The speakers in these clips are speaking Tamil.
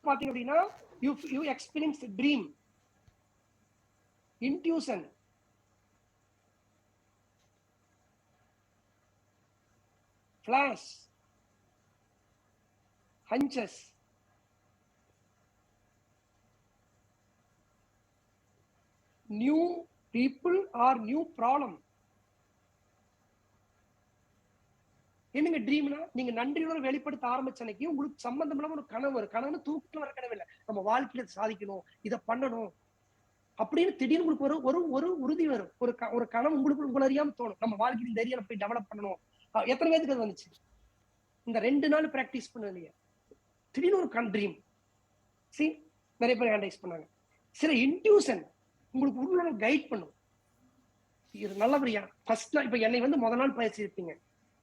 பாத்தீங்க அப்படின்னா you experience dream, intuition, flash, hunches, new people or new problem. என்னங்க ட்ரீம்னா, நீங்க நன்றியுடன் வெளிப்படுத்த ஆரம்பிச்ச அன்னைக்கு உங்களுக்கு சம்பந்தம் இல்லாம ஒரு கனவு வரும். கனவுன்னு தூக்கத்துல வர கனவு இல்லை, நம்ம வாழ்க்கையில சாதிக்கணும், இதை பண்ணணும் அப்படின்னு திடீர்னு உங்களுக்கு ஒரு ஒரு ஒரு உறுதி வரும். ஒரு கனவு உங்களை அறியாம தோணும், நம்ம வாழ்க்கையில் இந்த ஏரியால போய் டெவலப் பண்ணணும். எத்தனை பேருக்கு அது வந்துச்சு? இந்த 2 நாள் பிராக்டிஸ் பண்ண இல்லையா, திடீர்னு ஒரு ட்ரீம். நிறைய பேர் ஹேண்டைஸ் பண்ணாங்க. சில இன்ட்யூஷன் உங்களுக்கு உள்ள கைட் பண்ணும். இது நல்லபடியா ஃபர்ஸ்ட் நாள், இப்ப என்னை வந்து முதல் நாள் பயிற்சி இருப்பீங்க,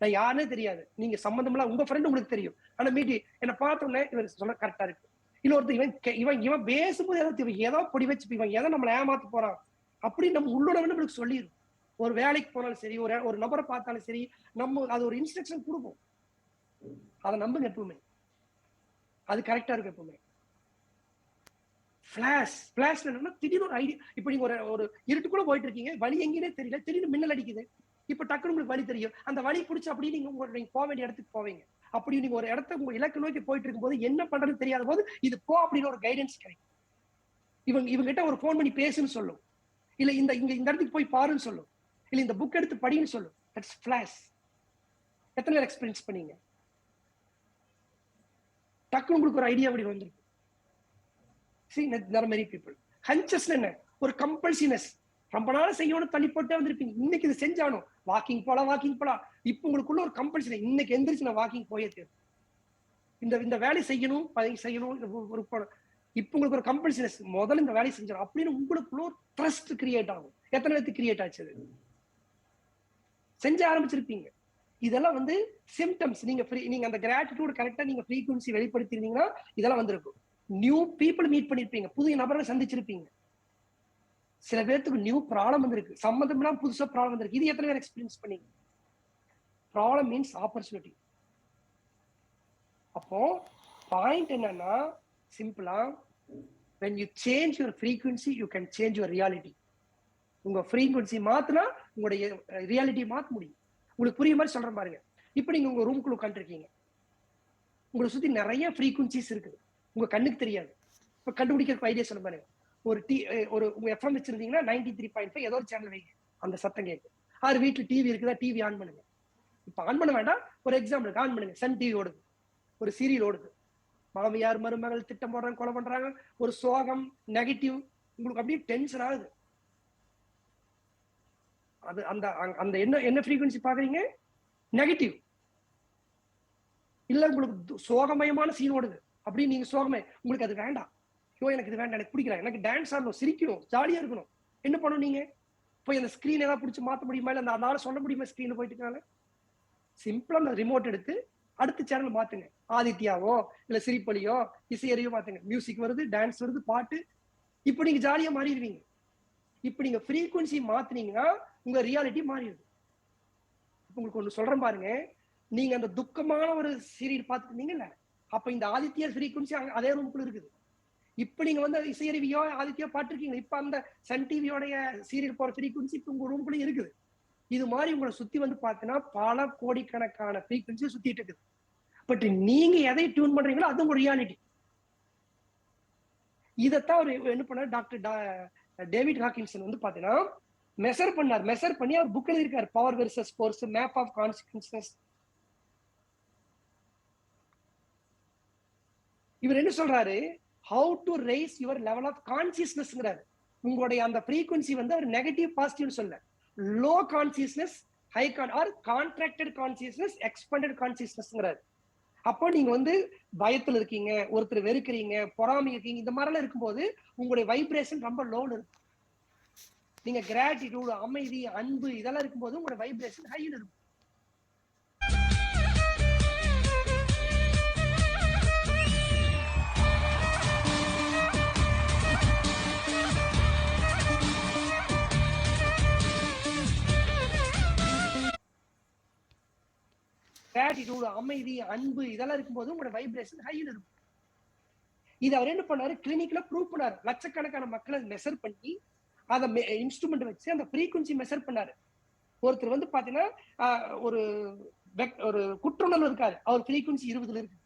நான் யாருன்னே தெரியாது, நீங்க சம்பந்தம்லாம் உங்க ஃப்ரெண்ட் உங்களுக்கு தெரியும். ஆனா மீட்டி என்ன பார்த்தோன்னே இவர் சொன்ன கரெக்டா இருக்கு, இன்னொருத்தர் இவன் பேசும்போது ஏதோ பொடி வச்சு இவன் எதை நம்மளை ஏமாத்த போறான் அப்படின்னு நம்ம உள்ளோட நம்மளுக்கு சொல்லிடும். ஒரு வேலைக்கு போனாலும் சரி, ஒரு நபரை பார்த்தாலும் சரி, நம்ம அது ஒரு இன்ஸ்ட்ரக்ஷன் கொடுப்போம். அதை நம்புங்க எப்பவுமே, அது கரெக்டா இருக்கு எப்பவுமே. பிளாஷ் என்னன்னா திடீர்னு ஒரு ஐடியா. இப்ப நீங்க ஒரு இருட்டுக்குள்ள போயிட்டு இருக்கீங்க, வழி எங்கேயே தெரியல, திடீர்னு மின்னல் அடிக்குது. இப்ப டக்குனு உங்களுக்கு வழி தெரியும், அந்த வழி பிடிச்சி அப்படியே நீங்க போக வேண்டிய இடத்துக்கு போவீங்க. அப்படி நீங்க ஒரு இடத்த உங்க இலக்கு நோக்கி போயிட்டு இருக்கும் போது என்ன பண்றதுன்னு தெரியாத போது இது போ அப்படின்னு ஒரு கைடன்ஸ் கிடைக்கும். இவங்க கிட்ட ஒரு போன் பண்ணி பேசுன்னு சொல்லும், இல்ல இந்த இடத்துக்கு போய் பாருன்னு சொல்லும், இல்ல இந்த புக் எடுத்து படின்னு சொல்லும். That's flash. எத்தனை பேர் எக்ஸ்பீரியன்ஸ் பண்ணீங்க? டக்குனு உங்களுக்கு ஒரு ஐடியா அப்படி வந்துருக்கு. many people. Hunches என்ன, ஒரு கம்பல்சினஸ், ரொம்ப நாள் செய்யணும் தள்ளி போட்டே வந்திருப்பீங்க, இன்னைக்கு இது செஞ்சாலும் வாக்கிங் போலாம். இப்ப உங்களுக்குள்ள ஒரு கம்பல்சன், இன்னைக்கு எந்திரிச்சு நான் வாக்கிங் போயே தேவை, இந்த வேலை செய்யணும். இப்ப உங்களுக்கு ஒரு கம்பல்சினஸ், முதல்ல இந்த வேலையை செஞ்சிடும் அப்படின்னு உங்களுக்குள்ள ஒரு ட்ரஸ்ட் கிரியேட் ஆகும். எத்தனை பேருக்கு கிரியேட் ஆச்சு? செஞ்ச ஆரம்பிச்சிருப்பீங்க. இதெல்லாம் வந்து சிம்டம்ஸ். நீங்க அந்த கிராட்டிடியூட் கரெக்டா நீங்க ஃப்ரீக்வன்சி வெளிப்படுத்திருந்தீங்கன்னா இதெல்லாம் வந்திருக்கும். நியூ பீப்புள் மீட் பண்ணிருப்பீங்க, புதிய நபர்களை சந்திச்சிருப்பீங்க. சில பேருக்கு நியூ ப்ராப்ளம் வந்திருக்கு, சம்பந்தம் புதுசா ப்ராப்ளம் வந்திருக்கு. இது எத்தனை பேர் எக்ஸ்பீரியன்ஸ் பண்ணீங்க? Problem means opportunity. அப்போ பாயிண்ட் என்னன்னா சிம்பிளா, when you change your frequency you can change your reality. உங்க ஃப்ரீக்வன்சி மாத்தினா உங்களுடைய ரியாலிட்டி மாத்த முடியும். உங்களுக்கு புரிய மாதிரி சொல்ற பாருங்க. இப்ப நீங்க உங்க ரூம்குள்ள உட்காந்துருக்கீங்க, உங்களை சுத்தி நிறைய ஃப்ரீக்வன்சிஸ் இருக்குது, உங்க கண்ணுக்கு தெரியாது. இப்ப கண்டுபிடிக்க ஐடியா சொல்ல பாருங்க. ஒரு உங்க எஃப்எம் வச்சிருந்தீங்கன்னா 93.5 ஏதோ ஒரு சேனல் வைங்க, அந்த சத்தம் கேட்கும். ஆறு வீட்டுல டிவி இருக்குதா, டிவி ஆன் பண்ணுங்க. இப்ப ஆன் பண்ண வேண்டாம், ஒரு எக்ஸாம்பிளுக்கு ஆன் பண்ணுங்க. சன் டிவி ஓடுது, ஒரு சீரியல் ஓடுது, மாமியார் மருமகள் திட்டம் போடுறாங்க, கொலை பண்றாங்க, ஒரு சோகம், நெகட்டிவ், உங்களுக்கு அப்படியே டென்ஷன் ஆகுது. அது அந்த என்ன ஃப்ரீக்வன்சி பாக்குறீங்க? நெகட்டிவ். இல்ல உங்களுக்கு சோகமயமான சீன் ஓடுது, அப்படின்னு நீங்க சோகமே, உங்களுக்கு அது வேண்டாம். ஐயோ எனக்கு இது வேண்டாம், எனக்கு பிடிக்கல, எனக்கு டான்ஸ் ஆடணும், சிரிக்கணும், ஜாலியா இருக்கணும். என்ன பண்ணணும் நீங்க? போய் அந்த ஸ்கிரீன் ஏதாவது பிடிச்சி மாத்த முடியுமா? இல்ல அந்த ஆளை சொல்ல முடியுமா ஸ்கிரீன்ல போயிட்டு? சிம்பிளா அந்த ரிமோட் எடுத்து அடுத்த சேனல் மாத்துங்க. ஆதித்யாவோ இல்ல சிரிப்பொலியோ இசையறியோ மாத்துங்க. மியூசிக் வருது, டான்ஸ் வருது, பாட்டு. இப்ப நீங்க ஜாலியா மாறிடுவீங்க. இப்ப நீங்க ஃப்ரீக்வன்சி மாத்தினீங்கன்னா உங்க ரியாலிட்டி மாறிடுது. உங்களுக்கு ஒண்ணு சொல்றேன் பாருங்க, நீங்க அந்த துக்கமான ஒரு சீரியல் பார்த்துட்டு இருந்தீங்கல்ல, அப்ப இந்த ஆதித்யா ஃப்ரீக்வன்சி அதே ரூமுக்குள்ள இருக்குது. இப்ப நீங்க வந்து இசையறிவியோ ஆதித்யா பாத்துருக்கீங்க, இப்ப அந்த சன் டிவியோடைய சீரியல் போற ஃப்ரீக்வன்சி இப்ப உங்க ரூமுக்குள்ள இருக்குது. இது மாதிரி உங்களை சுத்தி வந்து பாத்தீங்கன்னா பல கோடிக்கணக்கான ஃப்ரீக்வன்சி சுத்திட்டு இருக்குது. பட் நீங்க எதை டியூன் பண்றீங்களோ அது உங்க ரியாலிட்டி. இதைத்தான் அவர் என்ன பண்ணார், டாக்டர் டேவிட் ஹாக்கின்சன் வந்து பாத்தீங்கன்னா மெஷர் பண்ணி அவர் புக் எழுதியிருக்காரு, power versus force, map of consequences. இவர் என்ன சொல்றாரு, how to rise your level of கான்சியஸ்னஸ்ங்கிறாரு. உங்களுடைய அந்த ஃப்ரீக்வன்சி வந்து அவர் நெகட்டிவ் பாசிட்டிவ் சொல்ல, low consciousness, high or contracted consciousness, expanded கான்சியஸ்னஸ்ங்கிறாரு. அப்போ நீங்க வந்து பயத்துல இருக்கீங்க, ஒருத்தர் வெறுக்கிறீங்க, பொறாமை இருக்கீங்க, இந்த மாதிரிலாம் இருக்கும்போது உங்களுடைய வைப்ரேஷன் ரொம்ப லோல இருக்கும். நீங்க கிராட்டிடியூட், அமைதி, அன்பு இதெல்லாம் இருக்கும்போது உங்களுடைய வைப்ரேஷன் ஹைல இருக்கும். கிராட்டிடியூட், அமைதி, அன்பு இதெல்லாம் இருக்கும்போது உங்களோட வைப்ரேஷன் ஹைல இருக்கும். இது அவர் என்ன பண்ணாரு, கிளினிக்ல ப்ரூவ் பண்ணாரு. லட்சக்கணக்கான மக்களை மெஷர் பண்ணி அதை இன்ஸ்ட்ருமெண்ட் வச்சு அந்த ஃப்ரீக்வன்சி மெஷர் பண்ணாரு. ஒருத்தர் வந்து பாத்தீங்கன்னா ஒரு ஒரு குற்றுணர்வு இருக்காரு, அவர் ஃப்ரீக்வன்சி 20ல இருக்கு.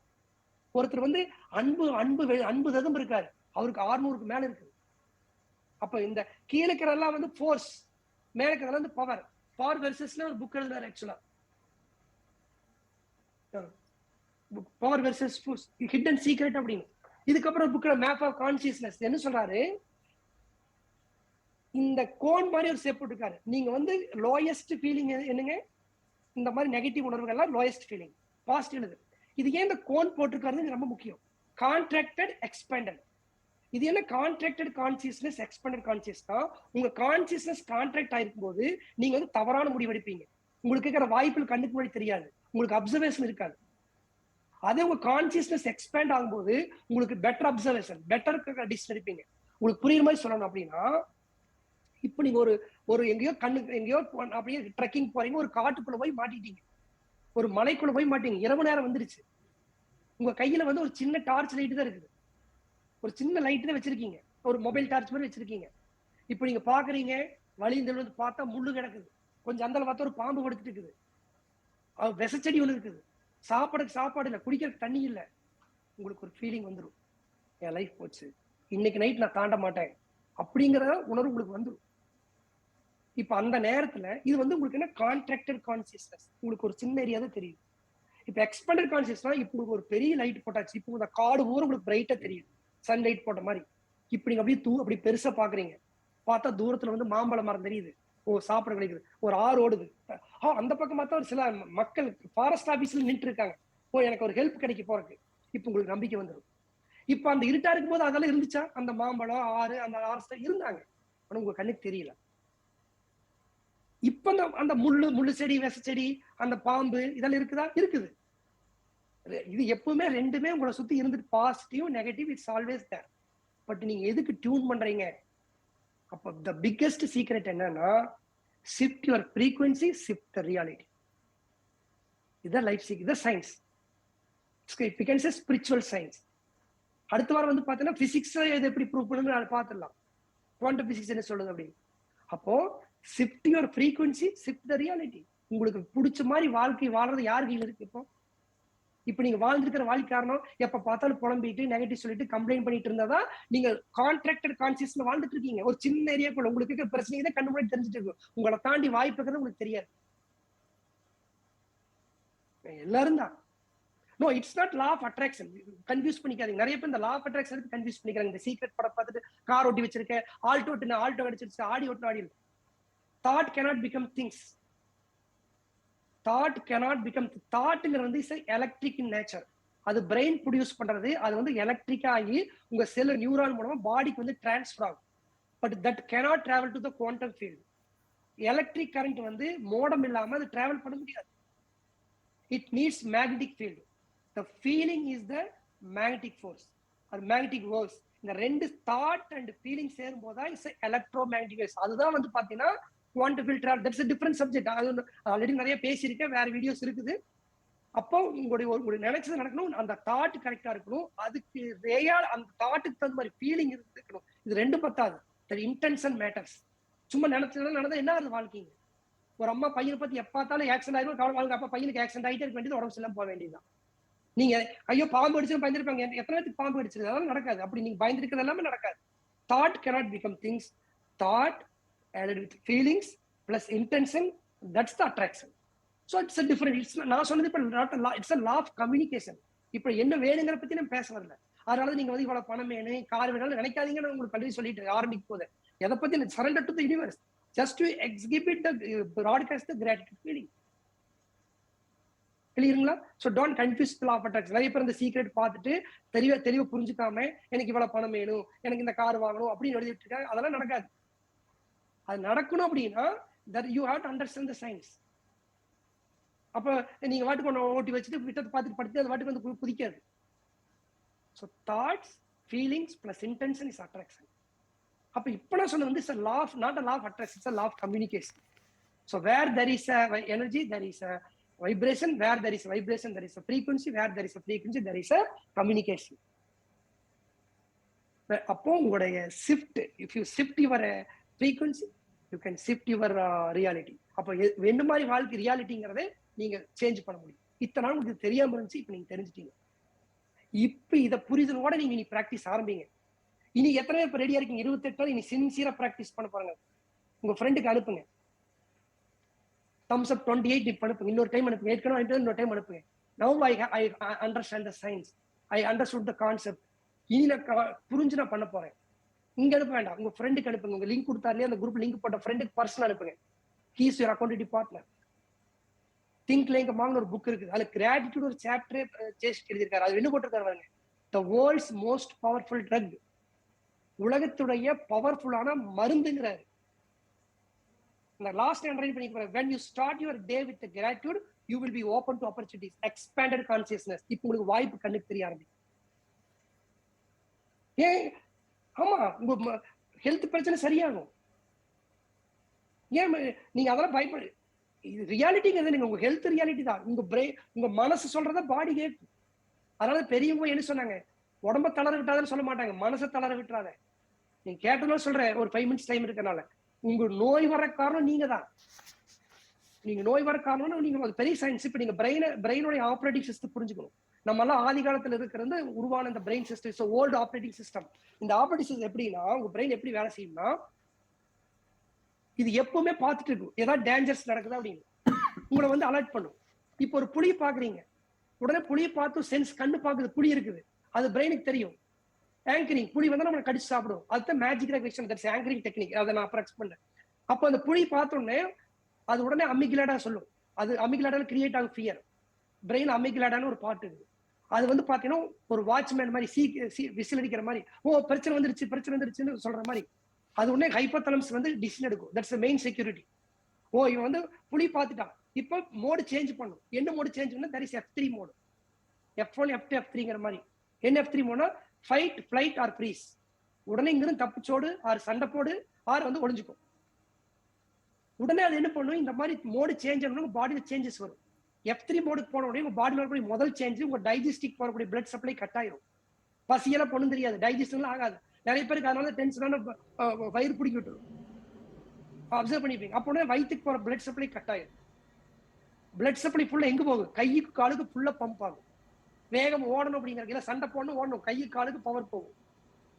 ஒருத்தர் வந்து அன்பு அன்பு அன்பு ததம் இருக்காரு, அவருக்கு 600க்கு மேல இருக்கு. அப்ப இந்த கீழே இருக்கிறதெல்லாம் வந்து ஃபோர்ஸ், மேல இருக்கிறதெல்லாம் வந்து பவர். பவர் வெர்சஸ்ல ஒரு புக் எழுதுறாரு ஆக்சுவலா. Power versus force, hidden secret அப்படின்னு. இதுக்கப்புறம் புக்ல மேப் ஆஃப் கான்சியஸ்னஸ் என்ன சொல்றாரு, இந்த கோன் மாதிரி ஒரு ஷேப் போட்டுருக்காரு. நீங்க வந்து லோயஸ்ட் ஃபீலிங் என்னங்க, இந்த மாதிரி நெகட்டிவ் உணர்வுகள் எல்லாம் லோயஸ்ட் ஃபீலிங், பாசிட்டிவ். இது ஏன் இந்த கோன் போட்டிருக்காருன்னு ரொம்ப முக்கியம். Contracted expanded. இது என்ன கான்ட்ராக்டட் கான்சியஸ்னஸ், எக்ஸ்பேண்டட் கான்சியஸ்னா, உங்க கான்சியஸ்னஸ் கான்ட்ராக்ட் ஆயிருக்கும் போது நீங்க வந்து தவறான முடிவு எடுப்பீங்க. உங்களுக்கு இருக்கிற வாய்ப்புகள் கண்ணுக்கு முன்னாடி தெரியாது, உங்களுக்கு அப்சர்வேஷன் இருக்காது. அதே உங்க கான்சியஸ்னஸ் எக்ஸ்பேண்ட் ஆகும்போது உங்களுக்கு பெட்டர் அப்சர்வேஷன், பெட்டர் டிசிஷன் எடுப்பீங்க. உங்களுக்கு புரியுற மாதிரி சொல்லணும் அப்படின்னா, இப்ப நீங்க ஒரு எங்கேயோ எங்கேயோ அப்படியே ட்ரெக்கிங் போறீங்க, ஒரு காட்டுக்குள்ள போய் மாட்டிட்டீங்க, ஒரு மலைக்குள்ள போய் மாட்டீங்க, இரவு நேரம் வந்துருச்சு. உங்க கையில வந்து ஒரு சின்ன டார்ச் லைட் தான் இருக்குது, ஒரு சின்ன லைட் தான் வச்சிருக்கீங்க, ஒரு மொபைல் டார்ச் மாதிரி வச்சிருக்கீங்க. இப்ப நீங்க பாக்குறீங்க, வழிந்த வந்து பார்த்தா முள்ளு கிடக்குது, கொஞ்சம் அந்தால பார்த்தா ஒரு பாம்பு படுத்துட்டு இருக்குது, விசச்செடி ஒண்ணு இருக்குது, சாப்பாடு இல்லை, குடிக்கிறதுக்கு தண்ணி இல்லை. உங்களுக்கு ஒரு ஃபீலிங் வந்துடும், என் லைஃப் போச்சு, இன்னைக்கு நைட் நான் தாண்ட மாட்டேன் அப்படிங்கிற உணர்வு உங்களுக்கு வந்துடும். இப்ப அந்த நேரத்துல இது வந்து உங்களுக்கு என்ன, கான்ட்ராக்டட் கான்சியஸ்னஸ், உங்களுக்கு ஒரு சின்ன ஏரியா தான் தெரியும். இப்ப எக்ஸ்பேண்டட் கான்சியஸ்னா, இப்ப உங்களுக்கு ஒரு பெரிய லைட் போட்டாச்சு, இப்போ இந்த காடு ஊர் உங்களுக்கு பிரைட்டா தெரியும், சன் லைட் போட்ட மாதிரி. இப்ப நீங்க அப்படியே அப்படி பெருசா பாக்குறீங்க, பார்த்தா தூரத்துல வந்து மாம்பழ மரம் தெரியுது, ஓ சாப்பிட கிடைக்குது, ஒரு ஆறு ஓடுது, அந்த பக்கம் பார்த்தா ஒரு சில மக்கள் ஃபாரஸ்ட் ஆபீஸ்ல நின்று இருக்காங்க, ஓ எனக்கு ஒரு ஹெல்ப் கிடைக்க போறதுக்கு. இப்ப உங்களுக்கு நம்பிக்கை வந்துடும். இப்ப அந்த இருட்டா இருக்கும் போது அதெல்லாம் இருந்துச்சா, அந்த மாம்பழம் ஆறு அந்த ஆறு இருந்தாங்க, ஆனா உங்க கண்ணுக்கு தெரியல. இப்ப அந்த முள்ளு செடி, விச செடி, அந்த பாம்பு இதெல்லாம் இருக்குதா, இருக்குது. இது எப்பவுமே ரெண்டுமே உங்களை சுத்தி இருந்துட்டு, positive negative it's always there. But நீங்க எதுக்கு டியூன் பண்றீங்க? அப்ப தி பிக்கெஸ்ட் சீக்ரெட் என்னன்னா, shift your frequency, shift the reality. இதுதான் லைஃப் சீக்ரெட், இதுதான் science. It can say spiritual science. அடுத்த வாரம் வந்து பாத்தீங்கன்னா பிசிக்ஸ் இது எப்படி ப்ரூவ் பண்ணுன்னு பார்த்துடலாம், குவாண்டம் பிசிக்ஸ் என்ன சொல்லுது அப்படின்னு. அப்போ shift your frequency, shift the reality. உங்களுக்கு பிடிச்ச மாதிரி வாழ்க்கை வாழ்றது யார் கையில் இருக்கு? இப்ப நீங்க வாழ்ந்துருக்கிற வாழ்க்கை காரணம் எப்ப பார்த்தாலும் புலம்பிட்டு நெகட்டிவ் சொல்லிட்டு கம்ப்ளைண்ட் பண்ணிட்டு இருந்தாதான் நீங்க கான்ட்ராக்டட் கான்சியஸ்ல வாழ்ந்துட்டு இருக்கீங்க. ஒரு சின்ன ஏரியாக்குள்ள உங்களுக்கு இருக்கிற பிரச்சனையை தான் கண்டு முன்னாடி தெரிஞ்சுட்டு இருக்கும், உங்களை தாண்டி வாய்ப்பு இருக்கிறது உங்களுக்கு தெரியாது. எல்லாரும் தான். No, it's not law of attraction. Confuse பண்ணிக்காதீங்க. நிறைய பேர் இந்த லா ஆஃப் அட்ராக்ஷன் கன்ஃபியூஸ் பண்ணிக்கிறாங்க. இந்த சீக்ரெட் படம் பார்த்துட்டு கார் ஓட்டி வச்சிருக்கேன், ஆல்டோ அடிச்சிருச்சு, ஆடி ஓட்டு ஆடி. Thought cannot become things. Thought cannot become. தாட்ங்கிறது வந்து இஸ் எலக்ட்ரிக் இன் நேச்சர். அது பிரெயின் ப்ரொடியூஸ் பண்றது, அது வந்து எலக்ட்ரிக் ஆகி உங்க செல் நியூரான் மூலமா பாடிக்கு வந்து டிரான்ஸ்ஃபர் ஆகும். But that cannot travel to the quantum field. Electric current வந்து மோடம் இல்லாம அது டிராவல் பண்ண முடியாது. It needs magnetic field. The feeling is the magnetic force, அது மேக்னெட்டிக் வேவ்ஸ். இந்த ரெண்டு தாட் அண்ட் ஃபீலிங் சேரும் போதா இட்ஸ் எலக்ட்ரோ மேக்னெட்டிக் வேவ்ஸ். அதுதான் வந்து பாத்தீங்கன்னா quantum field travel. That's a different subject. Already நிறைய பேசியிருக்கேன், வேற வீடியோஸ் இருக்குது. அப்போ உங்களுடைய நினைச்சது நடக்கணும், அந்த தாட் கரெக்டா இருக்கணும், அதுக்கு ரியல் அந்த தாட்டுக்கு தகுந்த மாதிரி ஃபீலிங் இருக்கணும். இது ரெண்டும் பத்தாது. Intention matters. சும்மா நினைச்சது நடந்தா என்ன ஆகுது வாழ்க்கைங்க? ஒரு அம்மா பையனை பத்தி எப்பாத்தாலும் ஆக்சிடென்ட் ஆயிரும், கவலை. அப்ப பையனுக்கு ஆக்சிடென்ட் ஆகிட்டே இருக்க வேண்டியது, உடம்பு செல்லாம் போக வேண்டியதுதான். நீங்க ஐயோ பாம்பு அடிச்சு பயந்துருப்பாங்க, எத்தனை பேருக்கு பாம்பு அடிச்சிருக்கு, அதெல்லாம் நடக்காது. அப்படி நீங்க பயந்துருக்கிறது எல்லாமே நடக்காது. Thought cannot become things. Thought added with feelings plus intention, that's the attraction. So it's a different. It's நான் சொன்னது இப்ப not a law, it's a law of communication. இப்ப என்ன வேணுங்கிற பத்தி நம்ம பேச வரல. அதனால நீங்க வந்து இவ்வளவு பணம் வேணும், கார் வேணும்னு நினைக்காதீங்கன்னு உங்களுக்கு பள்ளி சொல்லிட்டு ஆரம்பிக்கும் போது, எதை பத்தி surrender to the universe, just to exhibit the broadcast the gratitude feeling. கிளியருங்களா? So don't confuse law of attraction. நிறைய பேர் இந்த சீக்ரெட் பார்த்துட்டு தெளிவா புரிஞ்சுக்காம எனக்கு இவ்வளவு பணம் வேணும், எனக்கு இந்த கார் வாங்கணும் அப்படின்னு எழுதிட்டு இருக்காங்க. அதெல்லாம் நடக்காது. அது நடக்கணும் அப்படின்னா you have to understand the science. அப்ப நீங்க வாட்டுக்கு ஒன்று ஓட்டி வச்சுட்டு விட்டத்தை பார்த்துட்டு படித்து அது வாட்டுக்கு வந்து குதிக்காது. So thoughts, feelings plus intention is attraction. அப்ப இப்ப நான் சொன்ன வந்து law of, not a law of attraction, it's a law of communication. So where there is a energy, there is a vibration. Where there is a vibration, there is a frequency. Where there is a frequency, there is a communication. அப்போ உங்களுடைய shift, if you shift your frequency you can shift your reality. அப்போ என்ன மாதிரி வாழ்க்கை ரியாலிட்டிங்கிறத நீங்க சேஞ்ச் பண்ண முடியும். இத்தனை நாள் உங்களுக்கு தெரியாம இருந்துச்சு, இப்ப நீங்க தெரிஞ்சுட்டீங்க. இப்ப இத புரிதலோட நீங்க இனி பிராக்டிஸ் ஆரம்பிங்க. இனி எத்தனை பேர் இப்ப ரெடியா இருக்கீங்க? 28 நாள் இனி சின்சியரா பிராக்டிஸ் பண்ண பாருங்க. உங்க ஃப்ரெண்டுக்கு அனுப்புங்க. தம்ஸ் அப் 28 இப்ப அனுப்புங்க. இன்னொரு டைம் அனுப்புங்க. ஏற்கனவே இன்னொரு டைம் அனுப்புங்க. Now I understand the science. I understood the concept. இனி நான் புரிஞ்சு நான் பண்ண போறேன். இங்க அனுப்ப வேண்டாம். உங்க ஃப்ரெண்டுக்கு அனுப்புங்க. உங்க லிங்க் கொடுத்தாருலயே அந்த குரூப் லிங்க் போட்ட ஃப்ரெண்டுக்கு பர்சனல் அனுப்புங்க. He is your accountability partner. Think like அ ஒரு புக் இருக்குது. அதுல கிராட்டிடியூட் ஒரு சாப்டரே சேஸ்ட் எழுதியிருக்காரு. அது என்ன போட்டிருக்காரு பாருங்க. The world's most powerful drug. உலகத்துடைய பவர்ஃபுல்லான மருந்துங்கிறாரு. இந்த லாஸ்ட் அண்டர்லைன் பண்ணிக்கிறேன். When you start your day with the gratitude, you will be open to opportunities. Expanded consciousness. இப்போ உங்களுக்கு வாய்ப்பு கண்ணுக்கு தெரிய ஆரம்பிக்கும். ஏன்? ஆமா, உங்க ஹெல்த் பிரச்சனை சரியாகும். ஏன் நீங்க அதெல்லாம் பயப்படு. இது ரியாலிட்டிங்கிறது நீங்க உங்க ஹெல்த் ரியாலிட்டி தான். உங்க மனசு சொல்றத பாடி கேட்கும். அதனால பெரியவங்க என்ன சொன்னாங்க? உடம்ப தளர விட்டாதன்னு சொல்ல மாட்டாங்க, மனசை தளர விட்டுறாத. நீங்க கேட்டதும் சொல்றேன், ஒரு 5 மினிட்ஸ் டைம் இருக்கனால. உங்க நோய் வர காரணம் நீங்க தான். நீங்க நோய் வர காரணம் நீங்க பெரிய சயின்ஸ். இப்ப நீங்க பிரெயினோட ஆப்ரேட்டிங் சிஸ்டம் புரிஞ்சுக்கணும். நம்ம எல்லாம் ஆதி காலத்துல இருக்கிறது உருவான இந்த brain system, old operating system. இந்த ஆப்ரேட்டிங் சிஸ்டம் எப்படின்னா, உங்க பிரெயின் எப்படி வேலை செய்யும்னா, இது எப்பவுமே பார்த்துட்டு இருக்கும் ஏதாவது டேஞ்சர்ஸ் நடக்குதா அப்படின்னு உங்களை வந்து அலர்ட் பண்ணும். இப்போ ஒரு புலி பாக்குறீங்க, உடனே புலியை பார்த்து சென்ஸ் கண்ணு பாக்குது, புலி இருக்குது, அது பிரெயினுக்கு தெரியும். ஆங்கரிங், புலி வந்து நம்ம கடிச்சு சாப்பிடும். அதுதான் magic recognition, that's anchoring technique. அதை நான் அப்புறம் எக்ஸ்பிளைன் பண்ணேன். அப்போ அந்த புலி பார்த்தோன்னே அது உடனே அமிகிலாடா சொல்லும். அது அமிகிலாடால கிரியேட் ஆகும் ஃபியர். பிரெயின் அமிகிலாடான்னு ஒரு பார்ட் இருக்குது. அது வந்து பாத்தீங்கன்னா ஒரு வாட்ச்மேன் மாதிரி விசில் அடிக்கிற மாதிரி, ஓ பிரச்சனை வந்துருச்சுன்னு சொல்ற மாதிரி. அது உடனே ஹைப்போதலமஸ் வந்து டிசிஷன் எடுக்கும். That's main security. ஓ இவன் வந்து புலி பார்த்துட்டான், இப்போ மோடு சேஞ்ச் பண்ணும். என்ன மோடு சேஞ்ச் பண்ணா, that is F3 mode. F1 F2 F3ங்கிற மாதிரி. என்ன F3 மோட்னா ஃபைட், ஃபிளைட் ஆர் ஃப்ரீஸ். உடனே இங்கிருந்து தப்பிச்சோடு, ஆர் சண்டை போடு, ஆர் வந்து ஒளிஞ்சுக்கும். உடனே அது என்ன பண்ணும், இந்த மாதிரி மோடு சேஞ்ச் ஆகணும், உங்க பாடியில சேஞ்சஸ் வரும். F3 மோடுக்கு போன உடனே உங்க பாடியில் வரக்கூடிய முதல் சேஞ்ச், உங்க டைஜஸ்டிக் போகக்கூடிய பிளட் சப்ளை கட் ஆயிரும். பசியெல்லாம் பொண்ணும் தெரியாது, டைஜஸ்ட்லாம் ஆகாது. நிறைய பேருக்கு அதனால டென்ஷனான வயிறு பிடிக்க விட்டுரும். அப்சர்வ் பண்ணிப்பீங்க. அப்போ வயிற்றுக்கு போற பிளட் சப்ளை கட் ஆயிரும். பிளட் சப்ளை ஃபுல்லா எங்க போகும், கைக்கு காலுக்கு ஃபுல்லா பம்ப் ஆகும். வேகம் ஓடணும் அப்படிங்கிறதுல சண்டை போடணும், ஓடணும், கைக்கு காலுக்கு பவர் போகும்.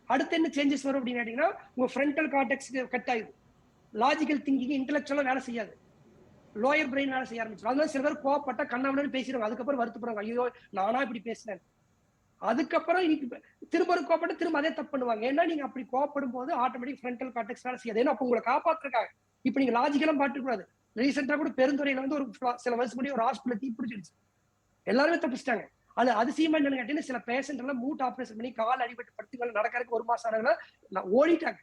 அடுத்து என்ன சேஞ்சஸ் வரும் அப்படின்னு கேட்டீங்கன்னா, உங்க ஃப்ரண்டல் கார்டெக்ஸ் கட் ஆயிடும். லாஜிக்கல் திங்கிங், இன்டெலெக்சுவலா வேலை செய்யாது. லோயர் பிரெயின் வேலை செய்ய ஆரம்பிச்சு. அதனால சில பேர் கோவப்பட்ட கண்ணாமன்னு பேசிடுவாங்க. அதுக்கப்புறம் வருத்தப்படுவாங்க, ஐயோ நானா இப்படி பேசினேன். அதுக்கப்புறம் திரும்ப கோவப்பட்டு திரும்ப அதே தப்பு பண்ணுவாங்க. ஏன்னா நீங்க அப்படி கோவப்படும் போது ஆட்டோமேட்டிக் ஃப்ரண்டல் கார்டெக்ஸ் வேலை செய்யாது. ஏன்னா அப்ப உங்களை காப்பாத்துறாங்க. இப்ப நீங்க லாஜிக்கெல்லாம் பாட்டுக்கூடாது. ரீசெண்டா கூட பெருந்துறையில வந்து ஒரு சில வருஷம் முன்னாடி ஒரு ஹாஸ்பிட்டல் தீ பிடிச்சிருச்சு. எல்லாருமே தப்பிச்சிட்டாங்க. அது அதிசயமா என்னன்னு கேட்டீங்கன்னா, சில பேஷண்ட் எல்லாம் மூட் ஆபரேஷன் பண்ணி கால் அடிபட்டு படுத்துக்கால நடக்கிறதுக்கு 1 மாசம் ஆனதுல ஓடிட்டாங்க.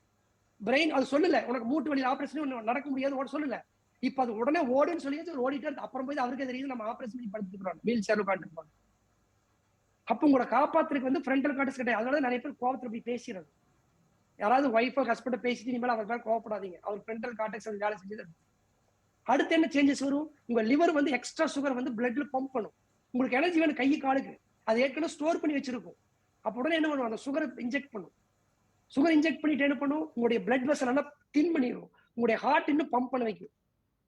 பிரெயின் அது சொல்லல, உனக்கு மூட்டு வலி ஆபரேஷன் நடக்க முடியாது சொல்லல. இப்ப அது உடனே ஓடுன்னு சொல்லி ஓடிட்டு அப்புறம் போய் அவருக்கு தெரியுது நம்ம ஆபரேஷன் பண்ணி படுத்துக்கிறோம், வீல் சேர்ல உட்காந்துருப்பாங்க. அப்ப உங்களை காப்பாத்துறதுக்கு வந்து ஃப்ரண்டல் கார்டெக்ஸ் கிடையாது. அதனால நிறைய பேர் கோவத்துல போய் பேசிடுறது. யாராவது ஒய்ஃபோ ஹஸ்பண்ட பேசிட்டு இனிமேல் அவர் மேல கோவப்படாதீங்க, அவர் ஃப்ரண்டல் கார்டெக்ஸ் வேலை செஞ்சது. அடுத்து என்ன சேஞ்சஸ் வரும், உங்க லிவர் வந்து எக்ஸ்ட்ரா சுகர் வந்து பிளட்ல பம்ப் பண்ணும். உங்களுக்கு எனர்ஜி வேணும் கை காலுக்கு, அது ஏற்கனவே ஸ்டோர் பண்ணி வச்சிருக்கும். அப்ப உடனே என்ன பண்ணும், அந்த சுகரை இன்ஜெக்ட் பண்ணும். சுகர் இன்ஜெக்ட் பண்ணிட்டு என்ன பண்ணும், உங்களுடைய பிளட் வெசல் எல்லாம் தின் பண்ணிடும். உங்களுடைய ஹார்ட் இன்னும் பம்ப் பண்ண வைக்கும்.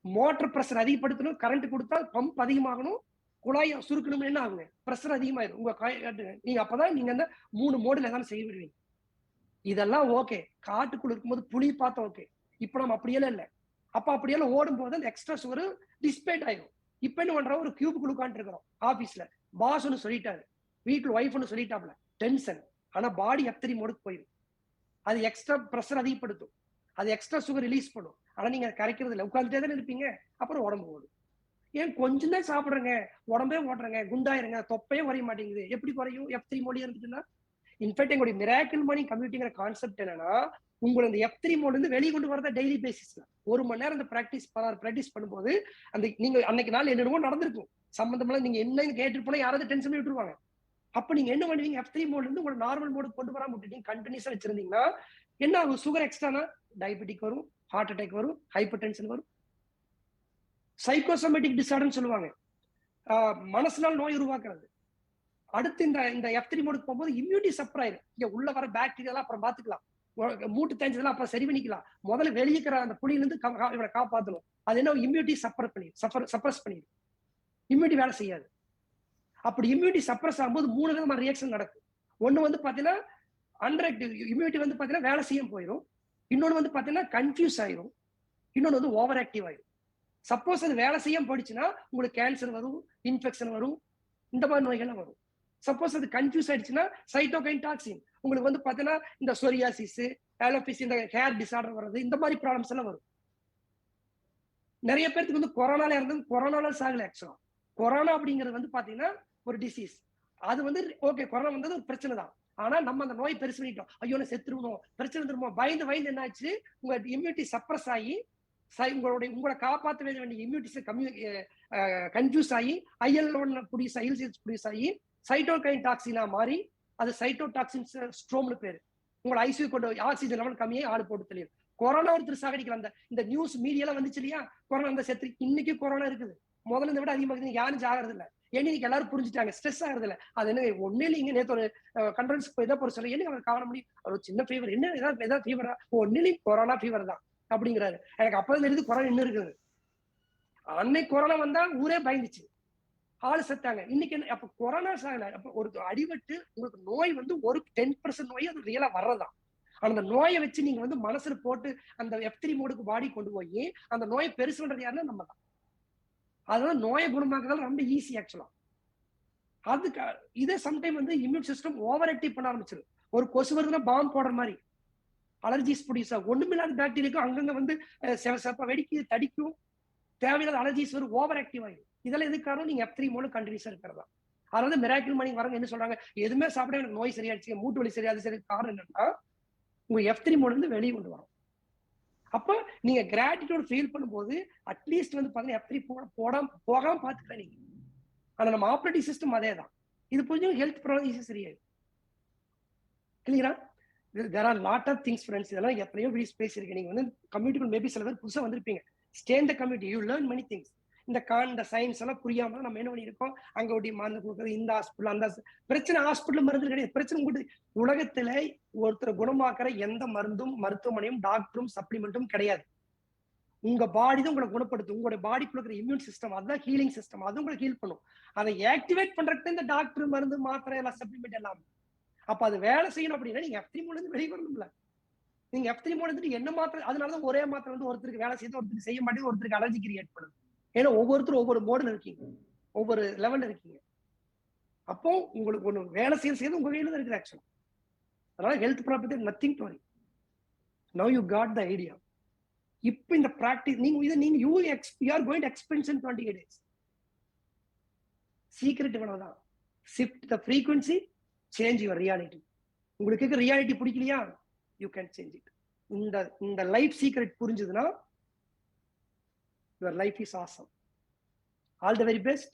மோட்டர் பிரஷர் அதிகப்படுத்தணும், கரண்ட் கொடுத்தா பம்ப் அதிகமாகணும், குழாய் சுருக்கணும், என்ன ஆகுங்க, பிரஷர் அதிகமாயிரும். நீங்க அப்பதான் நீங்க அந்த 3 மோடுல ஏதாவது செய்ய விடுவீங்க. இதெல்லாம் ஓகே, காட்டுக்குள்ள இருக்கும்போது புலி பார்த்தா ஓகே. இப்ப நம்ம அப்படியெல்லாம் இல்லை. அப்ப அப்படியெல்லாம் ஓடும் போது அந்த எக்ஸ்ட்ரா சுகர் டிஸ்பேட் ஆயிரும். இப்ப என்ன பண்றோம், ஒரு கியூபுக்குள்ள உட்காந்துருக்கிறோம் ஆபீஸ்ல, பாஸ் ஒன்னு சொல்லிட்டாரு, வீட்டுல ஒய்ஃப் ஒன்னு சொல்லிட்டாப்ல, டென்ஷன். ஆனா பாடி F3 மோடுக்கு போயிடும். அது எக்ஸ்ட்ரா பிரஷர் அதிகப்படுத்தும், அது எக்ஸ்ட்ரா சுகர் ரிலீஸ் பண்ணும். ஆனா நீங்க கரைக்கிறது இல்லை, உட்காந்துட்டே தான் இருப்பீங்க. அப்புறம் உடம்பு ஓடும். ஏன் கொஞ்சம் தான் சாப்பிடுறேங்க, உடம்பே ஓடுறேங்க, குண்டாயிருங்க, தொப்பையே குறைய மாட்டேங்குது. எப்படி குறையும், F3 மோடி இருந்துச்சுன்னா. இன்ஃபேக்ட் எங்களுடைய மிராக்கிள் மணி கம்யூனிட்டிங்கிற கான்செப்ட் என்னன்னா, உங்களை இந்த F3 மோட்ல இருந்து வெளியே கொண்டு வரத டெய்லி பேசிஸ்ல 1 மணி நேரம் இந்த பிராக்டிஸ் பண்ணும்போது, அந்த நீங்க அன்னைக்கு நாள் என்னென்னமோ நடந்திருக்கும் சம்பந்தமெல்லாம், நீங்க என்னன்னு கேட்டு போனா யாராவது டென்ஷன் பண்ணி விட்டுருவாங்க. அப்ப நீங்க என்ன பண்ணுவீங்க, F3 மோட்ல இருந்து உங்களை நார்மல் மோடு கொண்டு வராம விட்டுட்டீங்க, கண்டினியூஸா வச்சிருந்தீங்கன்னா என்ன ஆகும், சுகர் எக்ஸ்ட்ரானா டயபெட்டிக் வரும், ஹார்ட் அட்டாக் வரும், ஹைப்பர் டென்ஷன் வரும். சைக்கோசோமேட்டிக் டிசார்டர்னு சொல்லுவாங்க, மனசுனால் நோய் உருவாக்குறது. அடுத்து இந்த F3 மோடுக்கு போகும்போது இம்யூனிட்டி சப்ரை ஆயிரும். இங்க உள்ள வர பாக்டீரியா எல்லாம் பாத்துக்கலாம். மூட்டு தேஞ்சதெல்லாம் அப்ப சரி பண்ணிக்கலாம். முதல்ல வெளியிக்கிற அந்த புளியில இருந்து இவனை காப்பாத்தணும். அது என்ன இம்யூனிட்டி சப்ரஸ் பண்ணிடும். இம்யூனிட்டி வேலை செய்யாது. அப்படி இம்யூனிட்டி சப்ரஸ் ஆகும்போது 3 விதமான ரியாக்ஷன் நடக்கும். ஒண்ணு வந்து பாத்தீங்கன்னா அண்டர் ஆக்டிவ் இம்யூனிட்டி வந்து பாத்தீங்கன்னா வேலை செய்யும் போயிடும். இன்னொன்னு வந்து பாத்தீங்கன்னா கன்ஃபியூஸ் ஆயிரும். இன்னொன்னு வந்து ஓவர் ஆக்டிவ் ஆயிரும். சப்போஸ் அது வேலை செய்யாம போயிடுச்சுன்னா உங்களுக்கு கேன்சர் வரும், இன்ஃபெக்ஷன் வரும், இந்த மாதிரி நோய்கள்லாம் வரும். சப்போஸ் அது கன்ஃபியூஸ் ஆயிடுச்சுன்னா சைட்டோகைன் டாக்ஸின் உங்களுக்கு வந்து பாத்தீங்கன்னா இந்த சொரியாசிஸ், ஆலோபிஸ், இந்த ஹேர் டிசார்டர் வர்றது, இந்த மாதிரி ப்ராப்ளம்ஸ் எல்லாம் வரும். நிறைய பேருக்கு வந்து கொரோனால இருந்தது கொரோனால சாகல. ஆக்சுவலா கொரோனா அப்படிங்கிறது வந்து பாத்தீங்கன்னா ஒரு டிசீஸ். அது வந்து ஓகே, கொரோனா வந்தது ஒரு பிரச்சனை தான். ஆனா நம்ம அந்த நோய் பெருசு பண்ணிட்டோம். ஐயோ நான் செத்துருவோம், பிரச்சனை திரும்ப பயந்து என்ன ஆச்சு, உங்க இம்யூனிட்டி சப்ரஸ் ஆகி உங்களை காப்பாற்ற வேண்டிய இம்யூனிட்டி கன்ஃபியூஸ் ஆகி IL-1 ப்ரொடியூஸ் ப்ரொடியூஸ் ஆகி சைட்டோகைன் டாக்ஸினா மாறி அது சைட்டோடாக்சின் ஸ்ட்ரோம்னு பேரு. உங்களை ஐசியூ கொண்டு ஆக்சிஜன் லெவல் கம்மியாகி ஆள் போட்டு தெரியும். கொரோனா ஒருத்தர் சாகடிக்கல. இந்த நியூஸ் மீடியாலாம் வந்துச்சு இல்லையா, கொரோனா அந்த செத்து இன்னைக்கு கொரோனா இருக்குது. முதல்ல இந்த விட அதிகமாக யாரும் ஜாகிறது இல்லை. இன்னைக்கு எல்லாரும் புரிஞ்சுட்டாங்க, ஸ்ட்ரெஸ் ஆகுறது இல்லை. அது என்ன ஒண்ணு இல்லைங்க, நேற்று ஒரு கண்ட்ரோல்ஸ் ஏதோ ஒரு சொல்ல என்ன அவர் காண முடியும், ஒரு சின்ன ஃபீவர், என்ன ஏதாவது ஃபீவரா, ஒண்ணு இல்லை கொரோனா ஃபீவர் தான் அப்படிங்கிறாரு. எனக்கு அப்பதான் தெரியுது கொரோனா இன்னும் இருக்குது. அன்னைக்கு கொரோனா வந்தா ஊரே பயந்துச்சு, ஆள் செத்தாங்க. இன்னைக்கு என்ன, அப்ப கொரோனா சாகல. அப்ப ஒரு அடிபட்டு உங்களுக்கு நோய் வந்து ஒரு 10% நோய் அது ரியலா வர்றதான். அந்த நோயை வச்சு நீங்க வந்து மனசுல போட்டு அந்த F3 மோடுக்கு பாடி கொண்டு போய் அந்த நோயை பெருசு பண்றது யாருன்னா நம்ம தான். அதனால நோயை குணமாக்குறது ரொம்ப ஈஸி ஆக்சுவலா. அதுக்கு இதே சம்டைம் வந்து இம்யூன் சிஸ்டம் ஓவர் ஆக்டிவ் பண்ண ஆரம்பிச்சிடும். ஒரு கொசு வருதுன்னா பாம்பு போடுற மாதிரி அலர்ஜிஸ் ப்ரொடியூஸ் ஆகும். ஒண்ணுமில்லாத பாக்டீரியாக்கும் அங்கங்க வந்து செப்ப வெடிக்கு தடிக்கும், தேவையில்லாத அலர்ஜிஸ் வரும், ஓவர் ஆக்டிவ் ஆயிடும். இதெல்லாம் எதுக்கு காரணம், நீங்க F3 மோடு கண்டினியூஸா இருக்கிறதா. அதாவது மிராக்கிள் மார்னிங் வரவங்க என்ன சொல்றாங்க, எதுவுமே சாப்பிட எனக்கு நோய் சரியாச்சு, மூட்டு வலி சரியாது. சரி, காரணம் என்னன்னா உங்க F3 மோடு வந்து வெளியே கொண்டு வரும். அப்ப நீங்க கிராட்டிடியூட் ஃபீல் பண்ணும்போது அட்லீஸ்ட் வந்து பாத்தீங்கன்னா F3 போகாம பாத்துக்கலாம் நீங்க. ஆனா நம்ம ஆப்ரேட்டிங் சிஸ்டம் அதே தான். இது புரிஞ்சு ஹெல்த் ப்ராப்ளம் ஈஸியா சரியாயிடும். கிளியரா? there are lot of things friends. இதெல்லாம் எத்தனையோ வீடியோஸ் பேசியிருக்கேன். நீங்க வந்து கம்யூனிட்டிக்குள்ள மேபி சில பேர் புதுசா வந்திருப்பீங்க. Stay in the community, you learn many things. இந்த சயின்ஸ் எல்லாம் புரியாம நம்ம என்ன பண்ணிருக்கோம், அங்க ஒட்டி மருந்து கொடுக்குறது, இந்த ஹாஸ்பிட்டல் அந்த பிரச்சனை, ஹாஸ்பிட்டல் மருந்து கிடையாது. பிரச்சனை உங்களுக்கு உலகத்துல ஒருத்தரை குணமாக்குற எந்த மருந்தும் மருத்துவமனையும் டாக்டரும் சப்ளிமெண்ட்டும் கிடையாது. உங்க பாடி தான் உங்களை குணப்படுத்தும். உங்களோட பாடி கொடுக்குற இம்யூன் சிஸ்டம் அதுதான் ஹீலிங் சிஸ்டம். அது உங்களை ஹீல் பண்ணும். அதை ஆக்டிவேட் பண்றதுக்கு இந்த டாக்டர் மருந்து மாத்திரை எல்லாம் சப்ளிமெண்ட் எல்லாம். அப்ப அது வேலை செய்யணும் அப்படின்னா நீங்க F3 மோட்ல இருந்து வெளியே வரணும்ல. நீங்க F3 மோட்ல இருந்து என்ன மாத்திரை, அதனாலதான் ஒரே மாத்திரை வந்து ஒருத்தருக்கு வேலை செய்து ஒருத்தருக்கு செய்ய மாட்டேங்குது, ஒருத்தருக்கு அலர்ஜி கிரியேட் பண்ணுது. ஏன்னா ஒவ்வொருத்தரும் ஒவ்வொரு மோடுல இருக்கீங்க, ஒவ்வொரு லெவல்ல இருக்கீங்க. அப்போ உங்களுக்கு ஒண்ணு வேலை செய்ய உங்க கையில தான் இருக்குது ஆக்சுவலா. அதனால health problem nothing to worry. Now you got the idea. இப்ப இந்த பிராக்டிஸ் நீங்க you are going to experience in 28 days. Secret இவ்வளவுதான். Shift the frequency, change your reality. உங்களுக்கு ரியாலிட்டி பிடிக்கலையா, யூ கேன் சேஞ்ச் இட். இந்த லைஃப் சீக்ரெட் புரிஞ்சதுன்னா your life is awesome. All the very best.